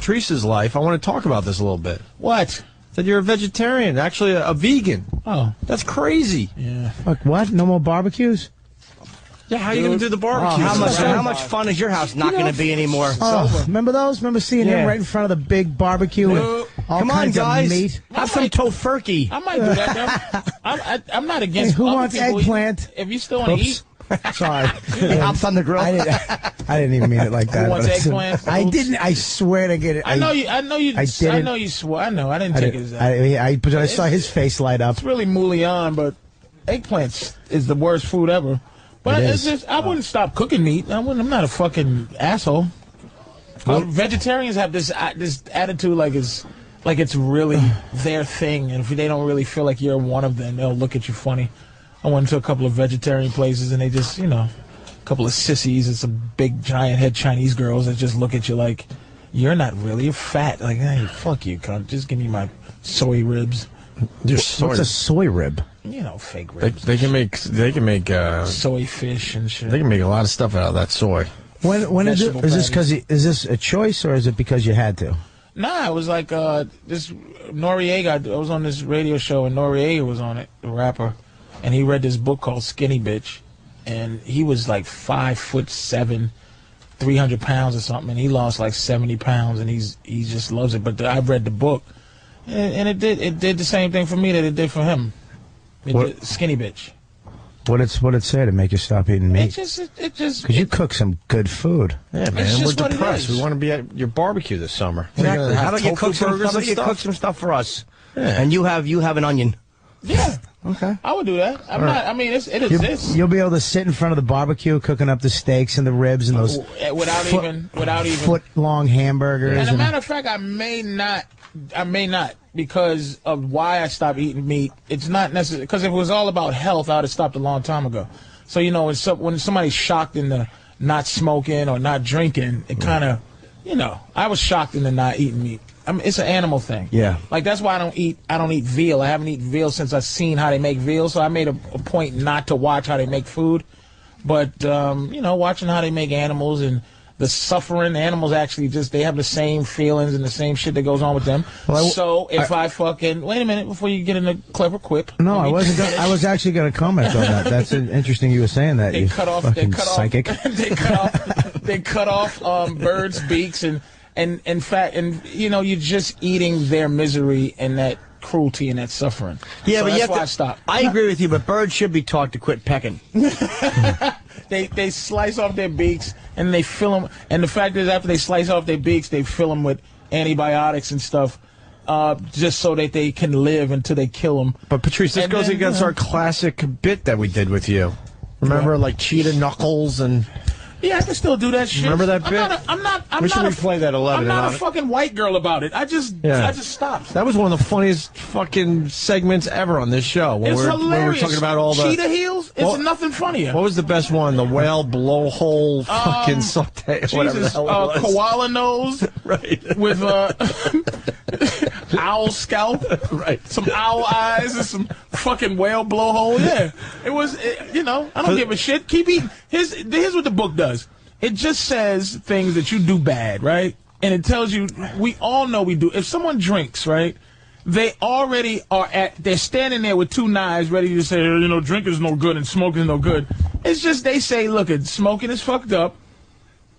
Patrice's life, I want to talk about this a little bit. What? That you're a vegetarian, actually a vegan. Oh. That's crazy. Yeah. Fuck, what? No more barbecues? Yeah, how are you going to do the barbecue? How much fun is your house not going to be anymore? Oh, remember those? Remember seeing him right in front of the big barbecue with all Come on, kinds guys. of meat? Have some tofurkey. I might do that, though. I'm not against Who other wants people eggplant? If you still want to eat. Sorry. He hops on the grill. I didn't even mean it like that. Who wants eggplant? I didn't. I swear to get it. I know you. I know you swore. I know. I didn't take it as that. I saw his face light up. It's really moulion, but eggplants is the worst food ever. But it's just, I wouldn't stop cooking meat. I'm not a fucking asshole. Vegetarians have this attitude like it's really their thing, and if they don't really feel like you're one of them, they'll look at you funny. I went to a couple of vegetarian places, and they just, a couple of sissies and some big giant head Chinese girls that just look at you like you're not really, you're fat. Like, hey, fuck you, cunt. Just give me my soy ribs. What's a soy rib? Fake ribs. They can make soy fish and shit. They can make a lot of stuff out of that soy. When is this a choice, or is it because you had to? Nah, it was like this Noriega. I was on this radio show, and Noriega was on it, the rapper, and he read this book called Skinny Bitch, and he was like 5'7", 300 pounds or something, and he lost like 70 pounds, and he just loves it. But I read the book, and it did the same thing for me that it did for him. Skinny Bitch. What it say to make you stop eating meat? It just because you cook some good food. Yeah, man, we're depressed. We want to be at your barbecue this summer. Exactly. How about you cook some stuff for us? Yeah. And you have an onion. Yeah. Okay. I would do that. I'm not. I mean, it exists. You'll be able to sit in front of the barbecue, cooking up the steaks and the ribs and those without even foot-long hamburgers. And a matter of fact, I may not because of why I stopped eating meat. It's not necessary because if it was all about health, I would have stopped a long time ago. So when somebody's shocked into not smoking or not drinking, it kind of, I was shocked into not eating meat. I mean, it's an animal thing. Yeah. Like, that's why I don't eat veal. I haven't eaten veal since I've seen how they make veal, so I made a point not to watch how they make food. But, watching how they make animals and the suffering, animals actually they have the same feelings and the same shit that goes on with them. Well, if I fucking... Wait a minute before you get in a clever quip. No, I wasn't. I was actually going to comment on that. That's interesting you were saying that. They cut off psychic. They cut off birds' beaks and in fact, you're just eating their misery and that cruelty and that suffering. Yeah, so but that's why I stopped. I agree with you, but birds should be taught to quit pecking. They slice off their beaks and they fill them. And the fact is, after they slice off their beaks, they fill them with antibiotics and stuff, just so that they can live until they kill them. But Patrice, this goes against our classic bit that we did with you. Remember, like cheetah knuckles and. Yeah, I can still do that shit. Remember that bit? I'm we should replay that 11. I'm not a fucking white girl about it. I just stopped. That was one of the funniest fucking segments ever on this show. It's hilarious. When we're talking about all the cheetah heels. It's nothing funnier. What was the best one? The whale blowhole fucking saute. Whatever the hell it was. Koala nose. Right. With owl scalp. Right. Some owl eyes and some fucking whale blowhole. Yeah. It was. I don't give a shit. Keep eating. Here's what the book does. It just says things that you do bad, right? And it tells you, we all know we do. If someone drinks, right, they already they're standing there with two knives ready to say, drinking is no good and smoking is no good. It's just they say, look, smoking is fucked up,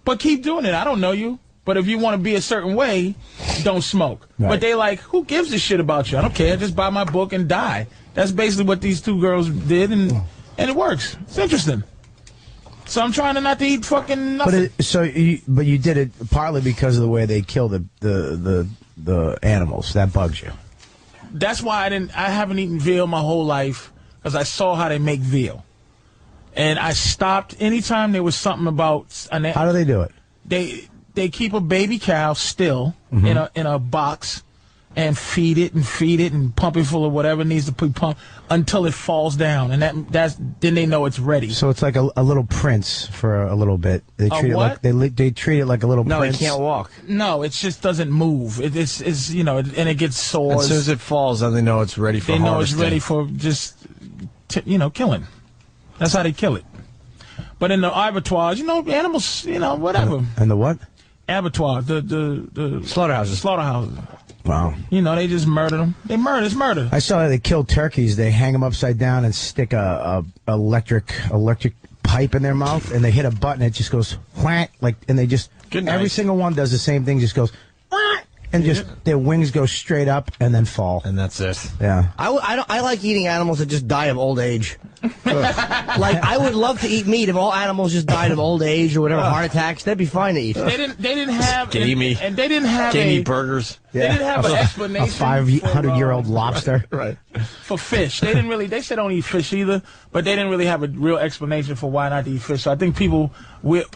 but keep doing it. I don't know you, but if you want to be a certain way, don't smoke. Right. But they like, who gives a shit about you? I don't care. Just buy my book and die. That's basically what these two girls did, and it works. It's interesting. So I'm trying not to eat fucking nothing. But you did it partly because of the way they kill the animals. That bugs you. That's why I haven't eaten veal my whole life, because I saw how they make veal, and I stopped anytime there was something about. How do they do it? They keep a baby cow still in a box. And feed it and pump it full of whatever needs to be pumped until it falls down, and then they know it's ready. So it's like a little prince for a little bit. They treat it like they treat it like a little prince. No, he can't walk. No, it just doesn't move. It's and it gets sore. As soon as it falls, then they know it's ready for harvesting. They know it's ready for just killing. That's how they kill it. But in the abattoirs, animals, whatever. And the what? abattoirs, the slaughterhouses. Wow. You know, they just murder them. It's murder. I saw they kill turkeys. They hang them upside down and stick a electric pipe in their mouth, and they hit a button. It just goes whack, and they just every single one does the same thing. Just goes whack, and just their wings go straight up and then fall. And that's it. Yeah. I like eating animals that just die of old age. Like, I would love to eat meat if all animals just died of old age or whatever, heart attacks. That'd be fine to eat. They didn't have gamey, and they didn't have gamey burgers. They didn't have an explanation. A 500-year-old lobster. Right. For fish. They said don't eat fish either, but they didn't really have a real explanation for why not to eat fish. So I think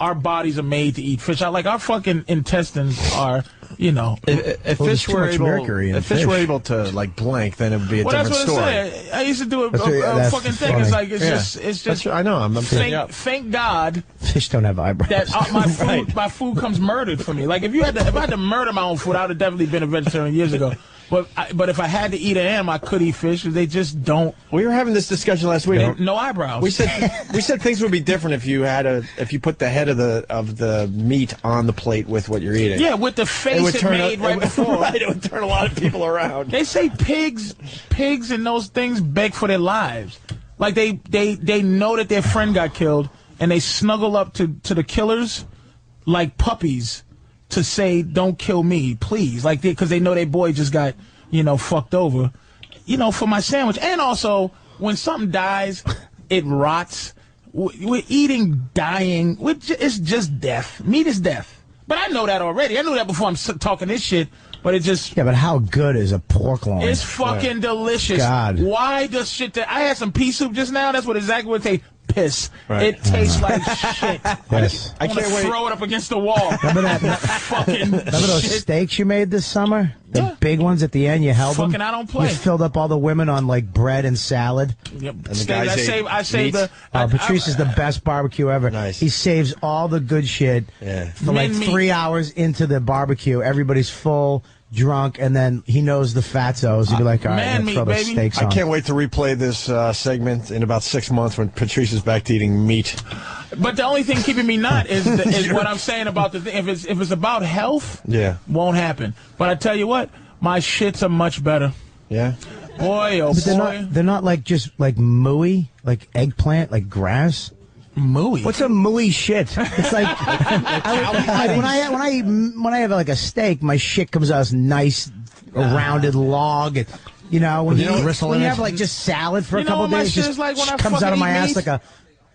our bodies are made to eat fish. Our fucking intestines are, you know. If fish were able to, like, blank, then it would be a different story. That's what I used to do a fucking thing. Funny. It's like, it's just. I know. Thank God. Fish don't have eyebrows. That my food comes murdered for me. Like, if I had to murder my own food, I would have definitely been a vegetarian years ago. But if I had to eat an animal, I could eat fish. They just don't. We were having this discussion last week. No eyebrows. We said things would be different if you put the head of the meat on the plate with what you're eating. Yeah, with the face it made right before. Right, it would turn a lot of people around. They say pigs and those things beg for their lives. Like they know that their friend got killed and they snuggle up to the killers like puppies. To say, don't kill me, please. Like, because they know their boy just got, fucked over, for my sandwich. And also, when something dies, it rots. We're eating dying. It's just death. Meat is death. But I know that already. I knew that before I'm talking this shit. But it just... Yeah, but how good is a pork loin? It's fucking delicious. God. Why does shit that... I had some pea soup just now. That's exactly what it tastes. Piss. Right. It tastes like shit. Yes. I can't throw it up against the wall. Remember that? Remember those steaks you made this summer? The big ones at the end, you held them. I don't play. You filled up all the women on like bread and salad. Yep. And the guys I saved the. Patrice is the best barbecue ever. Nice. He saves all the good shit for like 3 hours into the barbecue. Everybody's full. Drunk, and then he knows the fatzos. He'd be like, all right, let's throw the steaks on. I can't wait to replay this segment in about 6 months when Patrice is back to eating meat. But the only thing keeping me not is what I'm saying about the thing. If it's about health, won't happen. But I tell you what, my shits are much better. Yeah. Boy, oh boy. They're not like just like mooey, like eggplant, like grass. Mooey. What's a mooey shit? It's like, when I have like a steak, my shit comes out as nice, rounded log. And, when you have like just salad for a couple of days, it just like comes out of my ass like a.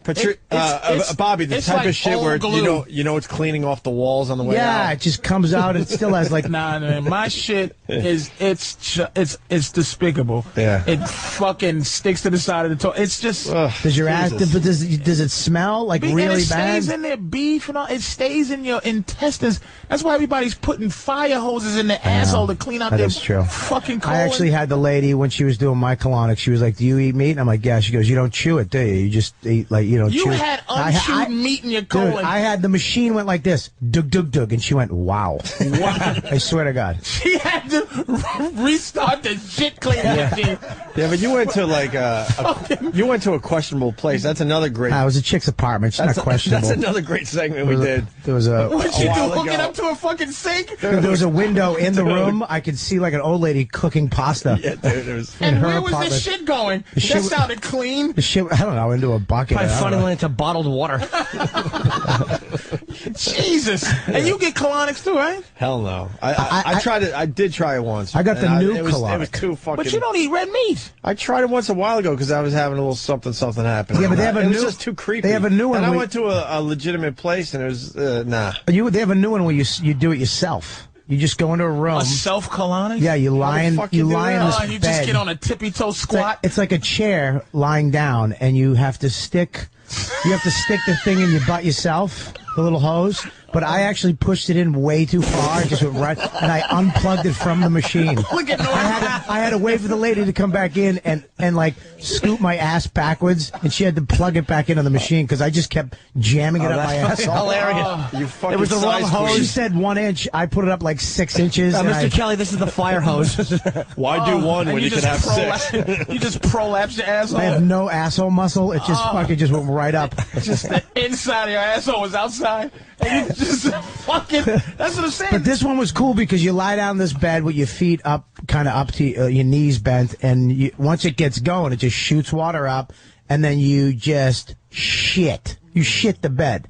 Bobby, the type like of shit where glue. it's cleaning off the walls on the way out. Yeah, it just comes out. It still has like man, my shit is it's despicable. Yeah, it fucking sticks to the side of the toilet. It's just does your ass? But does it smell like really bad? It stays in their beef and all. It stays in your intestines. That's why everybody's putting fire hoses in their asshole to clean out their fucking colon. I actually had the lady when she was doing my colonic. She was like, "Do you eat meat?" And I'm like, "Yeah." She goes, "You don't chew it, do you? You just eat like." You had unchewed meat in your colon. Dude, I had the machine went like this, dug, dug, dug, and she went, wow. I swear to God. She had to restart the shit cleaning machine. Yeah, but you went to like you went to a questionable place. That's another great. It was a chick's apartment. She's not questionable. That's another great segment we did. There was a. What'd you do? Hook it up to a fucking sink? Dude, there was a window in the room. I could see like an old lady cooking pasta. Yeah, dude, it was. And where was this shit going? That sounded clean. The shit, I don't know, into a bucket. Probably funneling into bottled water. Jesus. And you get colonics too, right? Hell no. I tried it. I did try it once. I got the new colonic. It was too fucking. But you don't eat red meat. I tried it once a while ago because I was having a little something happen. Yeah, but they have a new. It was just too creepy. They have a new one. And I went to a legitimate place and it was nah. They have a new one where you do it yourself. You just go into a room. A self-colonic? Yeah, you lie in this and you bed. just get on a tippy-toe squat? It's like a chair lying down, and you have to stick the thing in your butt yourself, the little hose. But I actually pushed it in way too far, just went right, and I unplugged it from the machine. Look at I had to wait for the lady to come back in and like scoop my ass backwards, and she had to plug it back into the machine because I just kept jamming it up my ass. Hilarious. You fucking. It was the wrong hose. She said 1 inch. I put it up like 6 inches. Mr. Kelly, this is the fire hose. Why do one when you can have 6? You just prolapse your asshole. I have no asshole muscle. It just fucking just went right up. Just the inside of your asshole was outside. And you just fucking. That's what I'm saying. But this one was cool because you lie down this bed with your feet up, kind of up to your knees bent, and once it gets going, it just shoots water up, and then you just shit. You shit the bed.